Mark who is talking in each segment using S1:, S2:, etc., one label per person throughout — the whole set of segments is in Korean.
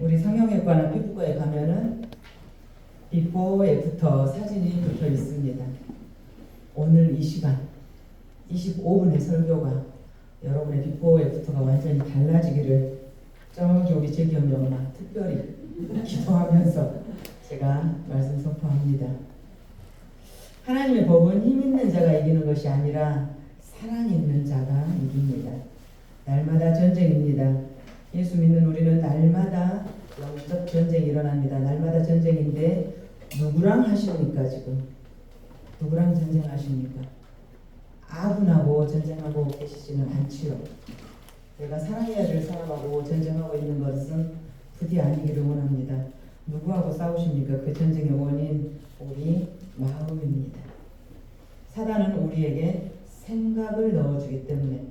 S1: 우리 성형외과나 피부과에 가면은 비포 애프터 사진이 붙어 있습니다. 오늘 이 시간 25분의 설교가 여러분의 비포 애프터가 완전히 달라지기를 저기 우리 재경이 엄마 특별히 기도하면서 제가 말씀 선포합니다. 하나님의 법은 힘 있는 자가 이기는 것이 아니라 사랑 있는 자가 이깁니다. 날마다 전쟁입니다. 예수 믿는 우리는 날마다 영적 전쟁이 일어납니다. 날마다 전쟁인데 누구랑 하십니까 지금? 누구랑 전쟁하십니까? 아군하고 전쟁하고 계시지는 않지요. 내가 사랑해야 될 사람하고 전쟁하고 있는 것은 부디 아니기를 원합니다. 누구하고 싸우십니까? 그 전쟁의 원인 우리 마음입니다. 사단은 우리에게 생각을 넣어주기 때문에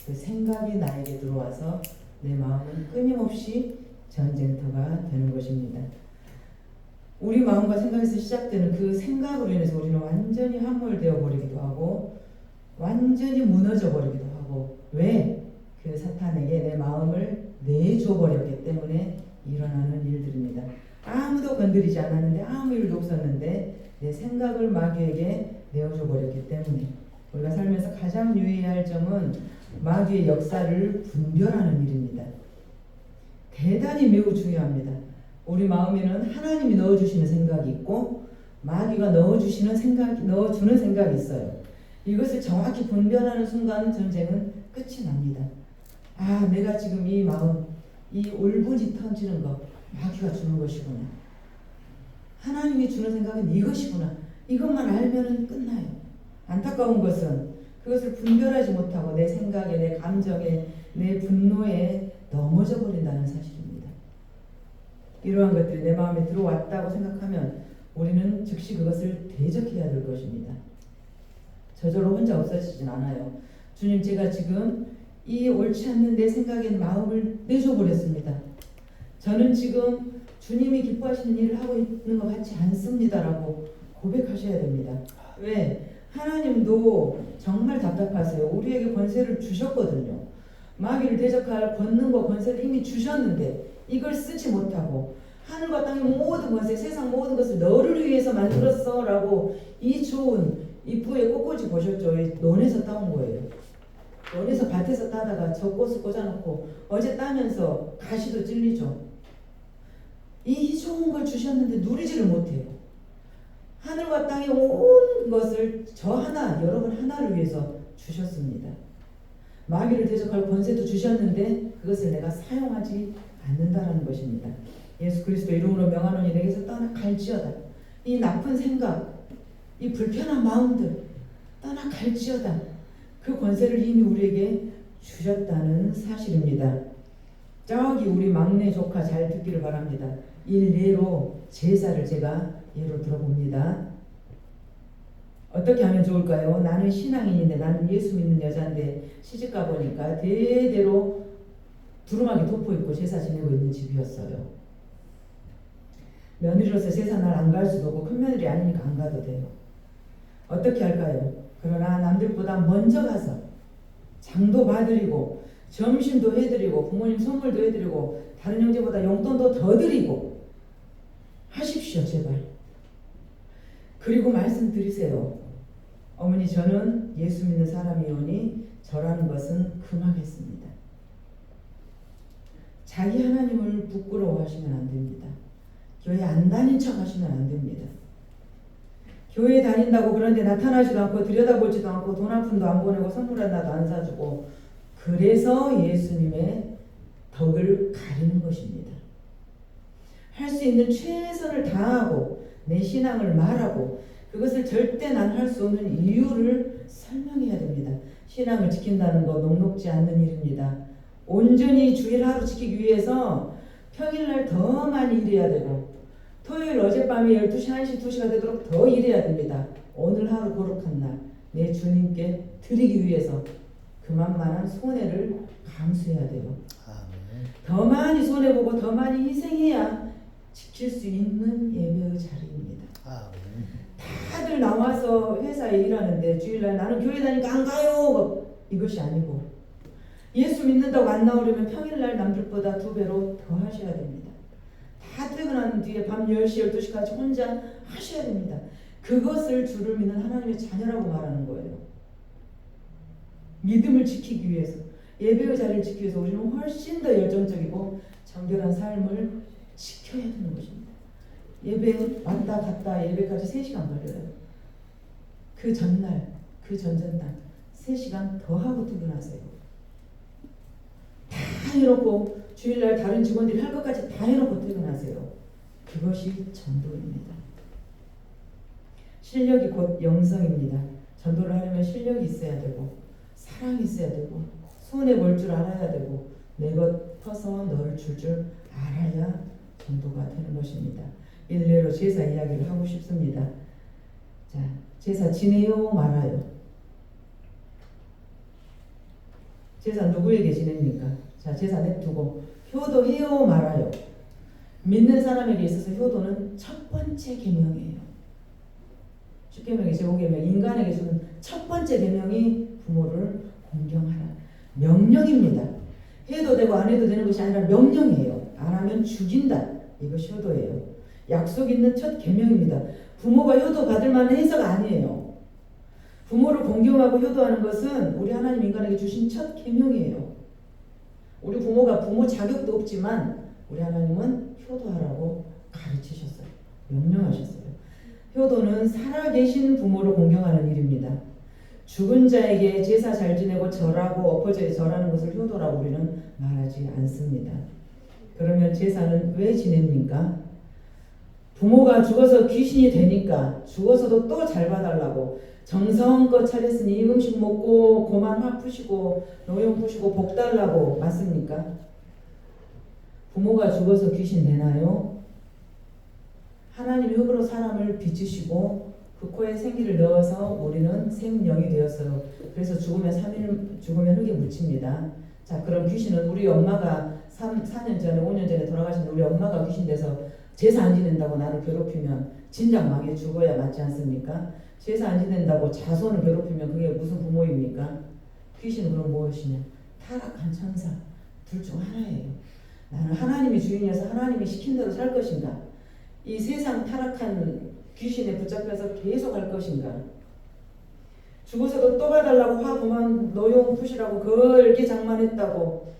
S1: 그 생각이 나에게 들어와서 내 마음은 끊임없이 전쟁터가 되는 것입니다. 우리 마음과 생각에서 시작되는 그 생각으로 인해서 우리는 완전히 함몰되어 버리기도 하고 완전히 무너져 버리기도 하고, 왜? 그 사탄에게 내 마음을 내줘 버렸기 때문에 일어나는 일들입니다. 아무도 건드리지 않았는데 아무 일도 없었는데 내 생각을 마귀에게 내어줘 버렸기 때문에 우리가 살면서 가장 유의해야 할 점은 마귀의 역사를 분별하는 일입니다. 대단히 매우 중요합니다. 우리 마음에는 하나님이 넣어주시는 생각이 있고 마귀가 넣어주는 생각이 있어요. 이것을 정확히 분별하는 순간 전쟁은 끝이 납니다. 아, 내가 지금 이 마음, 이 울분이 터지는 것 마귀가 주는 것이구나. 하나님이 주는 생각은 이것이구나. 이것만 알면은 끝나요. 안타까운 것은 그것을 분별하지 못하고 내 생각에, 내 감정에, 내 분노에 넘어져 버린다는 사실입니다. 이러한 것들이 내 마음에 들어왔다고 생각하면 우리는 즉시 그것을 대적해야 될 것입니다. 저절로 혼자 없어지진 않아요. 주님, 제가 지금 이 옳지 않는 내 생각에 마음을 내줘버렸습니다. 저는 지금 주님이 기뻐하시는 일을 하고 있는 것 같지 않습니다라고 고백하셔야 됩니다. 왜? 하나님도 정말 답답하세요. 우리에게 권세를 주셨거든요. 마귀를 대적할 권능과 권세를 이미 주셨는데 이걸 쓰지 못하고 하늘과 땅의 모든 권세, 세상 모든 것을 너를 위해서 만들었어 라고 이 좋은 이쁘게 꽃꽂이 보셨죠? 논에서 따온 거예요. 논에서 밭에서 따다가 저 꽃을 꽂아놓고 어제 따면서 가시도 찔리죠. 이 좋은 걸 주셨는데 누리지를 못해요. 하늘과 땅의 온 것을 저 하나, 여러분 하나를 위해서 주셨습니다. 마귀를 대적할 권세도 주셨는데 그것을 내가 사용하지 않는다라는 것입니다. 예수 그리스도 이름으로 명하노니 내게서 떠나갈지어다. 이 나쁜 생각, 이 불편한 마음들 떠나갈지어다. 그 권세를 이미 우리에게 주셨다는 사실입니다. 저기 우리 막내 조카 잘 듣기를 바랍니다. 일례로 제사를 제가 예로 들어봅니다. 어떻게 하면 좋을까요? 나는 신앙인인데, 나는 예수 믿는 여자인데 시집가 보니까 대대로 두루마기 덮어 입고 제사 지내고 있는 집이었어요. 며느리로서 제사 날 안 갈 수도 없고 큰 며느리 아니니까 안 가도 돼요. 어떻게 할까요? 그러나 남들보다 먼저 가서 장도 봐드리고 점심도 해드리고 부모님 선물도 해드리고 다른 형제보다 용돈도 더 드리고 하십시오, 제발. 그리고 말씀드리세요. 어머니, 저는 예수 믿는 사람이오니 저라는 것은 금하겠습니다. 자기 하나님을 부끄러워하시면 안 됩니다. 교회 안 다닌 척 하시면 안 됩니다. 교회 다닌다고 그런데 나타나지도 않고 들여다보지도 않고 돈 한 푼도 안 보내고 선물 하나도 안 사주고 그래서 예수님의 덕을 가리는 것입니다. 할 수 있는 최선을 다하고 내 신앙을 말하고 그것을 절대 난 할 수 없는 이유를 설명해야 됩니다. 신앙을 지킨다는 거 녹록지 않는 일입니다. 온전히 주일 하루 지키기 위해서 평일날 더 많이 일해야 되고 토요일 어젯밤에 12시, 1시, 2시가 되도록 더 일해야 됩니다. 오늘 하루 거룩한 날 내 주님께 드리기 위해서 그만한 손해를 감수해야 돼요. 더 많이 손해보고 더 많이 희생해야 지킬 수 있는 예배의 자리입니다. 다들 나와서 회사에 일하는데 주일날 나는 교회 다니까 안 가요 이것이 아니고 예수 믿는다고 안 나오려면 평일날 남들보다 2배로 더 하셔야 됩니다. 다 퇴근한 뒤에 밤 10시, 12시까지 혼자 하셔야 됩니다. 그것을 주를 믿는 하나님의 자녀라고 말하는 거예요. 믿음을 지키기 위해서, 예배의 자리를 지키기 위해서 우리는 훨씬 더 열정적이고 정결한 삶을 지켜야 되는 것입니다. 예배 왔다 갔다 예배까지 3시간 걸려요. 그 전날, 그 전전날 3시간 더 하고 퇴근하세요. 다 해놓고 주일날 다른 직원들이 할 것까지 다 해놓고 퇴근하세요. 그것이 전도입니다. 실력이 곧 영성입니다. 전도를 하려면 실력이 있어야 되고 사랑이 있어야 되고 손해 볼 줄 알아야 되고 내 것 퍼서 너를 줄 알아야 전도가 되는 것입니다. 일례로 제사 이야기를 하고 싶습니다. 자, 제사 지내요 말아요? 제사 누구에게 지냅니까? 자, 제사 냅두고 효도해요 말아요? 믿는 사람에게 있어서 효도는 첫 번째 계명이에요. 십계명이 제5계명, 인간에게 주는 첫 번째 계명이 부모를 공경하라. 명령입니다. 해도 되고 안 해도 되는 것이 아니라 명령이에요. 안 하면 죽인다. 이것이 효도예요. 약속 있는 첫 계명입니다. 부모가 효도 받을 만한 해서가 아니에요. 부모를 공경하고 효도하는 것은 우리 하나님 인간에게 주신 첫 계명이에요. 우리 부모가 부모 자격도 없지만 우리 하나님은 효도하라고 가르치셨어요. 명령하셨어요. 효도는 살아계신 부모를 공경하는 일입니다. 죽은 자에게 제사 잘 지내고 절하고 엎어져 절하는 것을 효도라고 우리는 말하지 않습니다. 그러면 제사는 왜 지냅니까? 부모가 죽어서 귀신이 되니까 죽어서도 또 잘 봐달라고 정성껏 차렸으니 음식 먹고 고만 화 푸시고 노용 푸시고 복 달라고 맞습니까? 부모가 죽어서 귀신 되나요? 하나님이 흙으로 사람을 빚으시고 그 코에 생기를 넣어서 우리는 생명이 되었어요. 그래서 죽으면 3일 죽으면 흙에 묻힙니다. 자, 그럼 귀신은 우리 엄마가 4년 전에 5년 전에 돌아가신 우리 엄마가 귀신 돼서 제사 안 지낸다고 나를 괴롭히면 진작 망해 죽어야 맞지 않습니까? 제사 안 지낸다고 자손을 괴롭히면 그게 무슨 부모입니까? 귀신은 그럼 무엇이냐? 타락한 천사 둘 중 하나예요. 나는 하나님이 주인이어서 하나님이 시킨 대로 살 것인가? 이 세상 타락한 귀신에 붙잡혀서 계속 할 것인가? 죽어서도 또 봐달라고 화고만 노용 푸시라고 걸게 장만했다고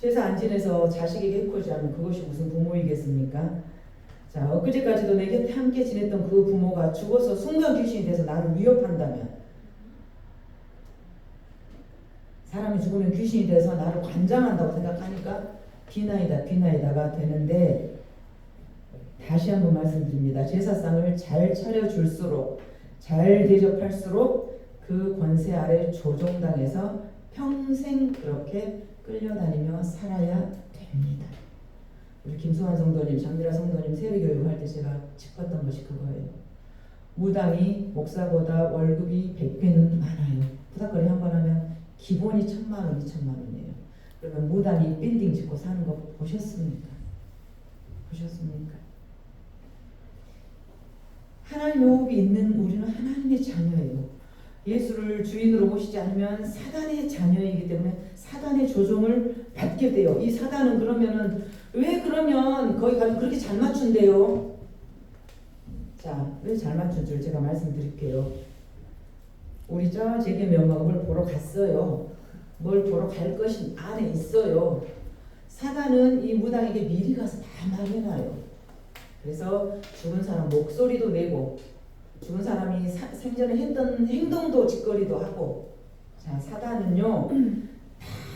S1: 제사 안 지내서 자식에게 해코지하면 그것이 무슨 부모이겠습니까? 자, 엊그제까지도 내 곁에 함께 지냈던 그 부모가 죽어서 순간 귀신이 돼서 나를 위협한다면, 사람이 죽으면 귀신이 돼서 나를 관장한다고 생각하니까 비나이다가 되는데, 다시 한번 말씀드립니다. 제사상을 잘 차려줄수록, 잘 대접할수록 그 권세 아래 조종당해서 평생 그렇게 끌려다니며 살아야 됩니다. 우리 김수환 성도님, 장미라 성도님 세례교육 할 때 제가 짚었던 것이 그거예요. 무당이 목사보다 월급이 100배는 많아요. 부닥거리 한 번 하면 기본이 1,000만 원, 2,000만 원이에요. 그러면 무당이 빌딩 짓고 사는 거 보셨습니까? 보셨습니까? 하나님의 호흡이 있는 우리는 하나님의 자녀예요. 예수를 주인으로 모시지 않으면 사단의 자녀이기 때문에 사단의 조종을 받게 돼요. 이 사단은 그러면은 왜 그러면 거기 가면 그렇게 잘 맞춘대요? 자, 왜 잘 맞춘 줄 제가 말씀드릴게요. 우리 저 재겸이 엄마가 뭘 보러 갔어요. 뭘 보러 갈 것이 안에 있어요. 사단은 이 무당에게 미리 가서 다 말해놔요. 그래서 죽은 사람 목소리도 내고 죽은 사람이 생전에 했던 행동도 짓거리도 하고, 자, 사단은요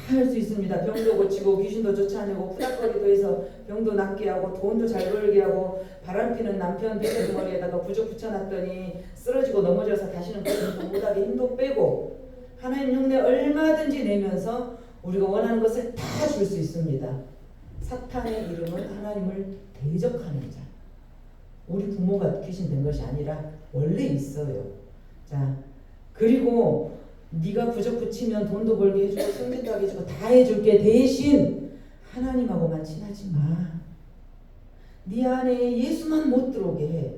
S1: 다 할 수 있습니다. 병도 고치고 귀신도 쫓아내고 푸닥거리도 해서 병도 낫게 하고 돈도 잘 벌게 하고 바람피는 남편 배터리머리에다가 부적 붙여놨더니 쓰러지고 넘어져서 다시는 그런 못하게 힘도 빼고 하나님 흉내 얼마든지 내면서 우리가 원하는 것을 다 줄 수 있습니다. 사탄의 이름은 하나님을 대적하는 자. 우리 부모가 귀신 된 것이 아니라 원래 있어요. 자, 그리고 네가 부적 붙이면 돈도 벌게 해주고 승진도 하게 해주고 다 해줄게. 대신 하나님하고만 친하지 마. 네 안에 예수만 못 들어오게 해.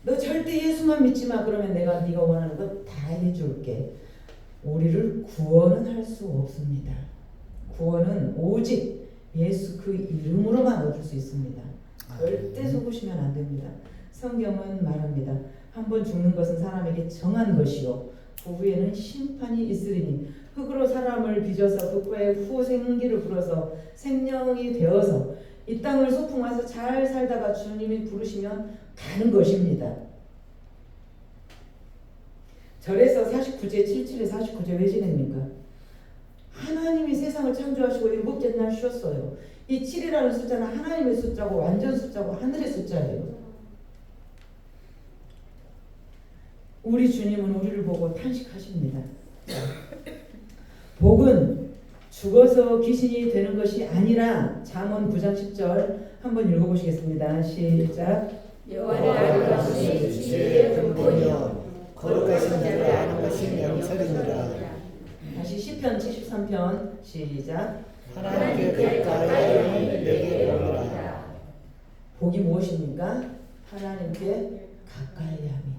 S1: 너 절대 예수만 믿지 마. 그러면 내가 네가 원하는 거 다 해줄게. 우리를 구원은 할 수 없습니다. 구원은 오직 예수 그 이름으로만 얻을 수 있습니다. 절대 속으시면 안 됩니다. 성경은 말합니다. 한 번 죽는 것은 사람에게 정한 것이요 그 후에는 심판이 있으리니 흙으로 사람을 빚어서 그 코에 후생기를 불어서 생명이 되어서 이 땅을 소풍와서 잘 살다가 주님이 부르시면 가는 것입니다. 절에서 49제 77에 49제 왜 지냅니까? 하나님이 세상을 창조하시고 일곱째 날 쉬었어요. 이 7이라는 숫자는 하나님의 숫자고 완전 숫자고 하늘의 숫자예요. 우리 주님은 우리를 보고 탄식하십니다. 복은 죽어서 귀신이 되는 것이 아니라 잠언 9장 10절 한번 읽어보시겠습니다. 시작.
S2: 여호와를 아는 것이 지혜의 근본이요 거룩하신 자를 아는 것이 명철이니라.
S1: 다시 시편 73편 시작.
S2: 하나님께 가까이 내게 오라.
S1: 복이 무엇입니까? 하나님께 가까이 함이.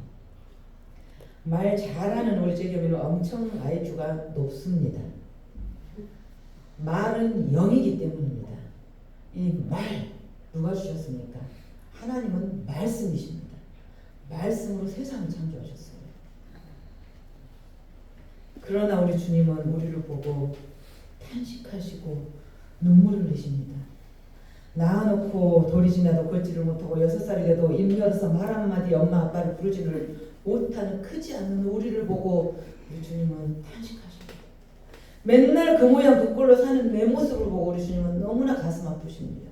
S1: 말 잘하는 우리 제교민은 엄청 IQ가 높습니다. 말은 영이기 때문입니다. 이 말 누가 주셨습니까? 하나님은 말씀이십니다. 말씀으로 세상을 창조하셨어요. 그러나 우리 주님은 우리를 보고 탄식하시고 눈물을 흘리십니다. 낳아놓고 돌이 지나도 걷지를 못하고 6살이 돼도 입 열어서 말 한마디 엄마 아빠를 부르지를 못하는 크지 않는 우리를 보고 우리 주님은 탄식하십니다. 맨날 그 모양 그 꼴로 사는 내 모습을 보고 우리 주님은 너무나 가슴 아프십니다.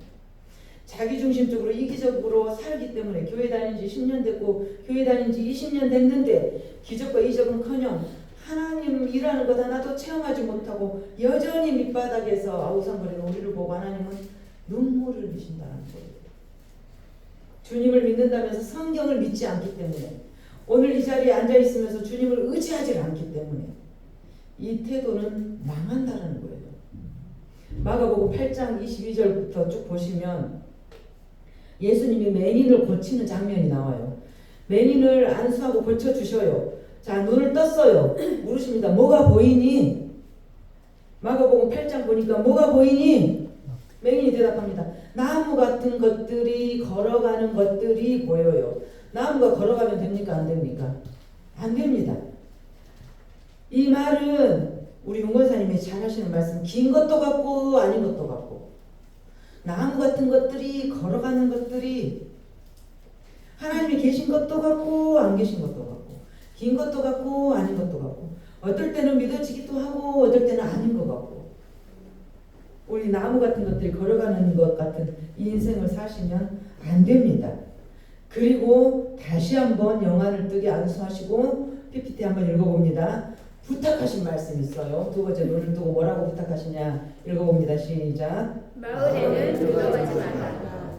S1: 자기중심적으로 이기적으로 살기 때문에 교회 다닌 지 10년 됐고 교회 다닌 지 20년 됐는데 기적과 이적은커녕 하나님 일하는 것 하나도 체험하지 못하고 여전히 밑바닥에서 아우성거리는 우리를 보고 하나님은 눈물을 흘리신다는 거예요. 주님을 믿는다면서 성경을 믿지 않기 때문에 오늘 이 자리에 앉아있으면서 주님을 의지하지 않기 때문에 이 태도는 망한다는 거예요. 마가복음 8장 22절부터 쭉 보시면 예수님이 맹인을 고치는 장면이 나와요. 맹인을 안수하고 고쳐주셔요. 자, 눈을 떴어요. 물으십니다. 뭐가 보이니? 마가복음 8장 보니까 뭐가 보이니? 맹인이 대답합니다. 나무 같은 것들이 걸어가는 것들이 보여요. 나무가 걸어가면 됩니까? 안 됩니까? 안 됩니다. 이 말은 우리 용건사님이 잘 하시는 말씀, 긴 것도 같고 아닌 것도 같고 나무 같은 것들이 걸어가는 것들이 하나님이 계신 것도 같고 안 계신 것도 같고 긴 것도 같고 아닌 것도 같고 어떨 때는 믿어지기도 하고 어떨 때는 아닌 것 같고 우리 나무 같은 것들이 걸어가는 것 같은 이 인생을 사시면 안 됩니다. 그리고 다시 한번 영안을 뜨게 안수하시고 PPT 한번 읽어봅니다. 부탁하신 말씀이 있어요. 두 번째 눈을 뜨고 뭐라고 부탁하시냐 읽어봅니다. 시작.
S2: 마을에는 들어가지 마라.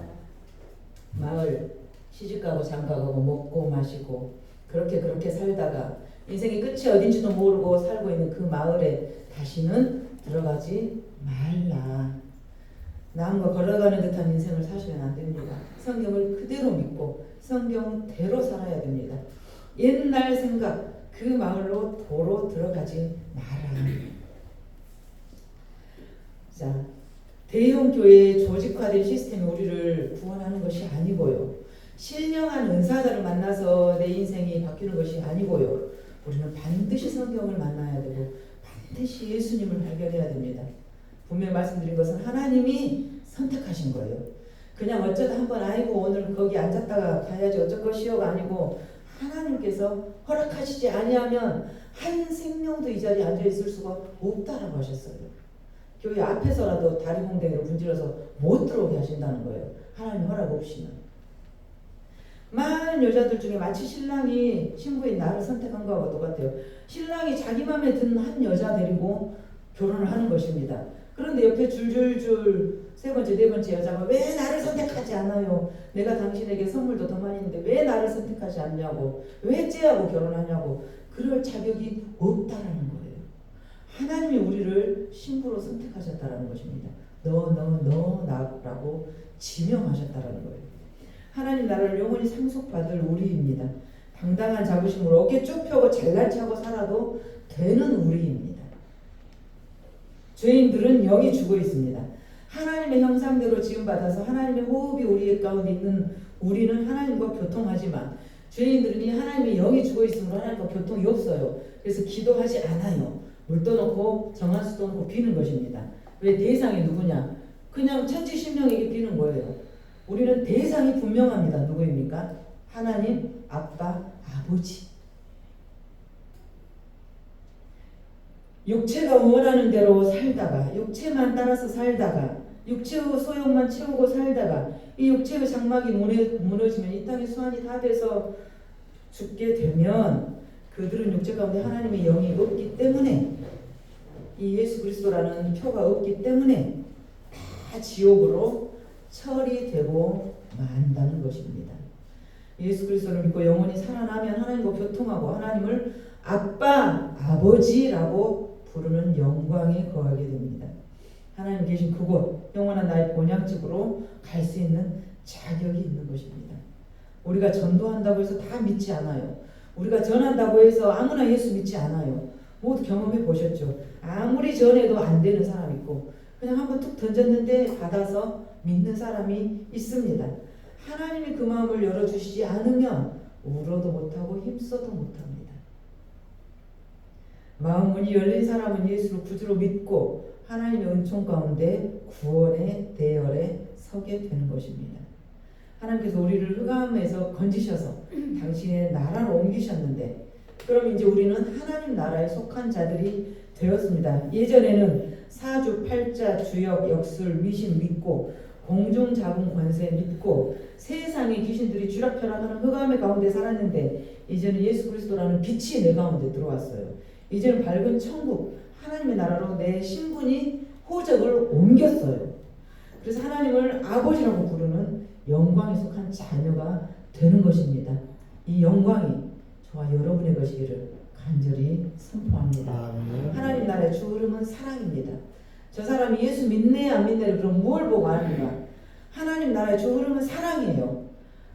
S1: 마을 시집가고 장가가고 먹고 마시고 그렇게 살다가 인생의 끝이 어딘지도 모르고 살고 있는 그 마을에 다시는 들어가지 말라. 나무가 걸어가는 듯한 인생을 사시면 안 됩니다. 성경을 그대로 믿고 성경대로 살아야 됩니다. 옛날 생각 그 마을로 도로 들어가지 마라. 자, 대형 교회의 조직화된 시스템이 우리를 구원하는 것이 아니고요. 신령한 은사자를 만나서 내 인생이 바뀌는 것이 아니고요. 우리는 반드시 성경을 만나야 되고 반드시 예수님을 발견해야 됩니다. 분명히 말씀드린 것은 하나님이 선택하신 거예요. 그냥 어쩌다 한번 아이고 오늘 거기 앉았다가 가야지 어쩔 것이요가 아니고 하나님께서 허락하시지 아니하면 한 생명도 이 자리에 앉아있을 수가 없다라고 하셨어요. 교회 앞에서라도 다리 공댕이로 분질러서 못 들어오게 하신다는 거예요. 하나님 허락 없이는. 많은 여자들 중에 마치 신랑이 신부인 나를 선택한 거하고 똑같아요. 신랑이 자기 맘에 든 한 여자 데리고 결혼을 하는 것입니다. 그런데 옆에 줄줄줄 세 번째, 네 번째 여자가 왜 나를 선택하지 않아요? 내가 당신에게 선물도 더 많이 있는데 왜 나를 선택하지 않냐고, 왜 쟤하고 결혼하냐고. 그럴 자격이 없다라는 거예요. 하나님이 우리를 신부로 선택하셨다라는 것입니다. 너 나라고 지명하셨다라는 거예요. 하나님 나라를 영원히 상속받을 우리입니다. 당당한 자부심으로 어깨 쭉 펴고 잘난 체하고 살아도 되는 우리입니다. 죄인들은 영이 죽어 있습니다. 하나님의 형상대로 지음받아서 하나님의 호흡이 우리 가운데 있는 우리는 하나님과 교통하지만 죄인들은 이 하나님의 영이 죽어있으므로 하나님과 교통이 없어요. 그래서 기도하지 않아요. 물 떠놓고 정한수 떠놓고 비는 것입니다. 왜? 대상이 누구냐? 그냥 천지신명에게 비는 거예요. 우리는 대상이 분명합니다. 누구입니까? 하나님, 아빠, 아버지. 육체가 원하는 대로 살다가, 육체만 따라서 살다가, 육체의 소욕만 채우고 살다가 이 육체의 장막이 무너지면 이 땅의 수완이 다 돼서 죽게 되면 그들은 육체 가운데 하나님의 영이 없기 때문에, 이 예수 그리스도라는 표가 없기 때문에 다 지옥으로 처리되고 만다는 것입니다. 예수 그리스도를 믿고 영원히 살아나면 하나님과 교통하고 하나님을 아빠, 아버지라고 부르는 영광에 거하게 됩니다. 하나님 계신 그곳, 영원한 나의 본향집으로 갈 수 있는 자격이 있는 것입니다. 우리가 전도한다고 해서 다 믿지 않아요. 우리가 전한다고 해서 아무나 예수 믿지 않아요. 모두 경험해 보셨죠? 아무리 전해도 안 되는 사람 있고 그냥 한번 툭 던졌는데 받아서 믿는 사람이 있습니다. 하나님이 그 마음을 열어주시지 않으면 울어도 못하고 힘써도 못합니다. 마음 문이 열린 사람은 예수를 구주로 믿고 하나님의 은총 가운데 구원의 대열에 서게 되는 것입니다. 하나님께서 우리를 흑암에서 건지셔서 당신의 나라로 옮기셨는데, 그럼 이제 우리는 하나님 나라에 속한 자들이 되었습니다. 예전에는 사주, 팔자, 주역, 역술, 미신 믿고 공중 자궁 권세 믿고 세상의 귀신들이 쥐락펴락하는 흑암의 가운데 살았는데, 이제는 예수 그리스도라는 빛이 내 가운데 들어왔어요. 이제는 밝은 천국, 하나님의 나라로 내 신분이 호적을 옮겼어요. 그래서 하나님을 아버지라고 부르는 영광에 속한 자녀가 되는 것입니다. 이 영광이 저와 여러분의 것이기를 간절히 선포합니다. 하나님 나라의 주 흐름은 사랑입니다. 저 사람이 예수 믿네 안 믿네를 그럼 뭘 보고 아는가? 하나님 나라의 주 흐름은 사랑이에요.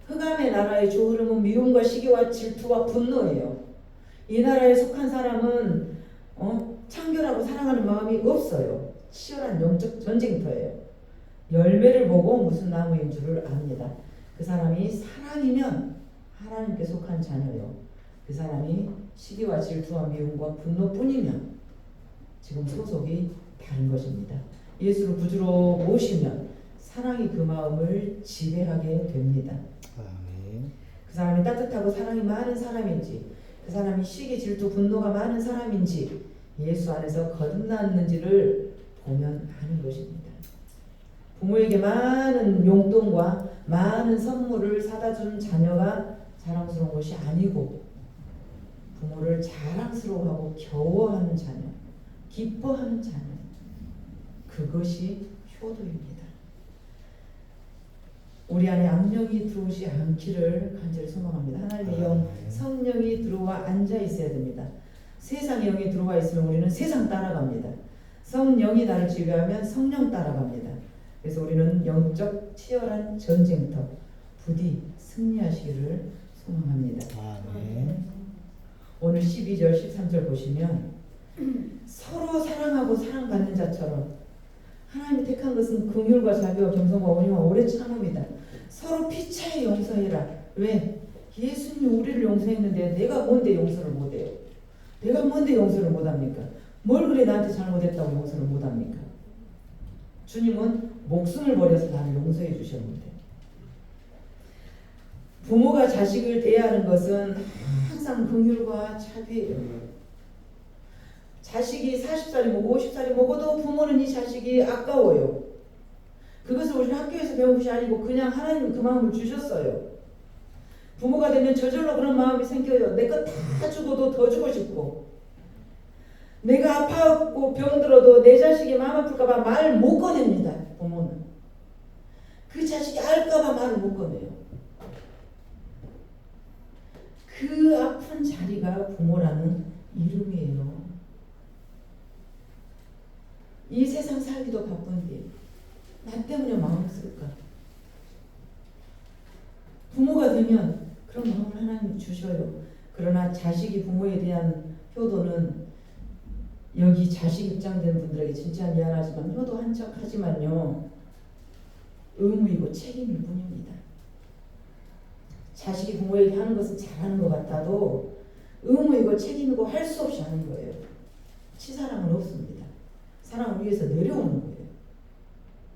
S1: 흑암의 나라의 주 흐름은 미움과 시기와 질투와 분노예요. 이 나라에 속한 사람은 창결하고 사랑하는 마음이 없어요. 치열한 영적 전쟁터예요. 열매를 보고 무슨 나무인 줄을 압니다. 그 사람이 사랑이면 하나님께 속한 자녀요. 그 사람이 시기와 질투와 미움과 분노뿐이면 지금 소속이 다른 것입니다. 예수를 구주로 모시면 사랑이 그 마음을 지배하게 됩니다. 그 사람이 따뜻하고 사랑이 많은 사람인지, 그 사람이 시기, 질투, 분노가 많은 사람인지 예수 안에서 거듭났는지를 보면 아는 것입니다. 부모에게 많은 용돈과 많은 선물을 사다 준 자녀가 자랑스러운 것이 아니고, 부모를 자랑스러워하고 겨워하는 자녀, 기뻐하는 자녀, 그것이 효도입니다. 우리 안에 악령이 들어오지 않기를 간절히 소망합니다. 하나님의 영, 성령이 들어와 앉아 있어야 됩니다. 세상의 영이 들어와 있으면 우리는 세상 따라갑니다. 성령이 나를 지배하면 성령 따라갑니다. 그래서 우리는 영적 치열한 전쟁터 부디 승리하시기를 소망합니다. 오늘 12절 13절 보시면 서로 사랑하고 사랑받는 자처럼, 하나님이 택한 것은 긍휼과 자비와 겸손과 온유와 오래 참음이다. 서로 피차에 용서해라. 왜? 예수님이 우리를 용서했는데 내가 뭔데 용서를 못해요? 내가 뭔데 용서를 못합니까? 뭘 그래 나한테 잘못했다고 용서를 못합니까? 주님은 목숨을 버려서 나를 용서해 주셨는데, 부모가 자식을 대하는 것은 항상 긍휼과 자비예요. 자식이 40살이 먹고 50살이 먹어도 부모는 이 자식이 아까워요. 그것을 우리는 학교에서 배운 것이 아니고 그냥 하나님이 그 마음을 주셨어요. 부모가 되면 저절로 그런 마음이 생겨요. 내 것 다 주고도 더 주고 싶고, 내가 아파갖고 병들어도 내 자식이 마음 아플까봐 말 못 꺼냅니다. 부모는 그 자식이 알까봐 말을 못 꺼내요. 그 아픈 자리가 부모라는 이름이에요. 이 세상 살기도 바쁜데 나 때문에 마음을 쓸까? 부모가 되면 그런 마음을 하나님 주셔요. 그러나 자식이 부모에 대한 효도는 여기 자식 입장된 분들에게 진짜 미안하지만 효도한 척 하지만요, 의무이고 책임일 뿐입니다. 자식이 부모에게 하는 것은 잘하는 것 같아도 의무이고 책임이고 할 수 없이 하는 거예요. 치사랑은 없습니다. 사랑을 위해서 내려오는 거예요.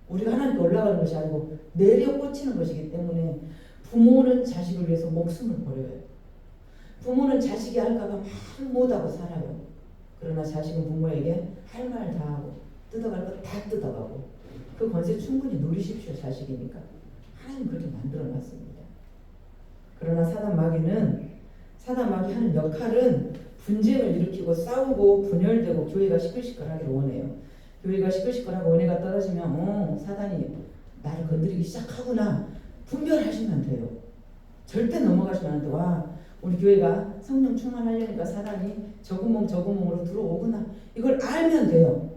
S1: 우리가 하나님께 올라가는 것이 아니고 내려 꽂히는 것이기 때문에 부모는 자식을 위해서 목숨을 버려요. 부모는 자식이 할까봐 말 못하고 살아요. 그러나 자식은 부모에게 할 말 다 하고 뜯어갈 거 다 뜯어가고 그 권세 충분히 누리십시오. 자식이니까. 하나님 그렇게 만들어놨습니다. 그러나 사단 마귀 하는 역할은 분쟁을 일으키고 싸우고 분열되고 교회가 시끌시끌하기를 원해요. 교회가 시끌시끌하고 은혜가 떨어지면 사단이 나를 건드리기 시작하구나 분별하시면 돼요. 절대 넘어가시면 안 돼. 와, 우리 교회가 성령 충만하려니까 사단이 저 구멍으로 들어오구나. 이걸 알면 돼요.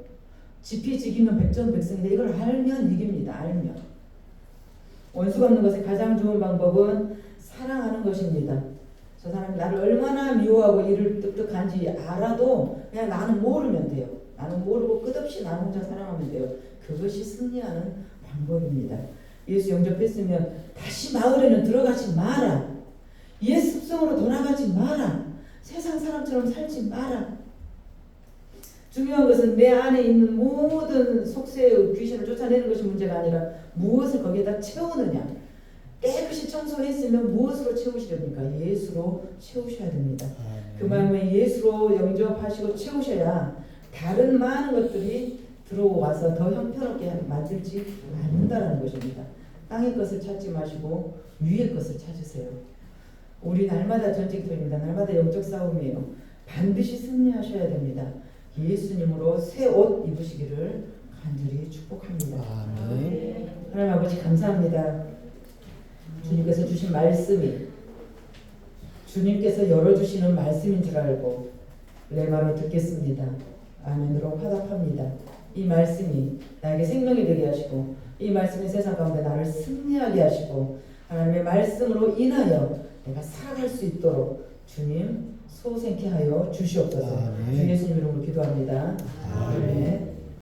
S1: 지피지기는 백전백승인데 이걸 알면 이깁니다. 알면. 원수 갚는 것의 가장 좋은 방법은 사랑하는 것입니다. 저 사람이 나를 얼마나 미워하고 이를 뜻득한지 알아도 그냥 나는 모르면 돼요. 나는 모르고 끝없이 나 혼자 사랑하면 돼요. 그것이 승리하는 방법입니다. 예수 영접했으면 다시 마을에는 들어가지 마라. 옛 습성으로 돌아가지 마라. 세상 사람처럼 살지 마라. 중요한 것은 내 안에 있는 모든 속세의 귀신을 쫓아내는 것이 문제가 아니라 무엇을 거기에다 채우느냐. 깨끗이 청소했으면 무엇으로 채우시렵니까? 예수로 채우셔야 됩니다. 그 마음에 예수로 영접하시고 채우셔야 다른 많은 것들이 들어와서 더 형편없게 만들지 않는다는 것입니다. 땅의 것을 찾지 마시고 위의 것을 찾으세요. 우리 날마다 전쟁터입니다. 날마다 영적 싸움이에요. 반드시 승리하셔야 됩니다. 예수님으로 새 옷 입으시기를 간절히 축복합니다.
S2: 아멘.
S1: 하나님 아버지 감사합니다. 주님께서 주신 말씀이 주님께서 열어주시는 말씀인 줄 알고 내 말을 듣겠습니다. 아멘으로 화답합니다. 이 말씀이 나에게 생명이 되게 하시고 이 말씀이 세상 가운데 나를 승리하게 하시고 하나님의 말씀으로 인하여 내가 살아갈 수 있도록 주님 소생케 하여 주시옵소서. 주 예수님 이름으로 기도합니다. 아멘.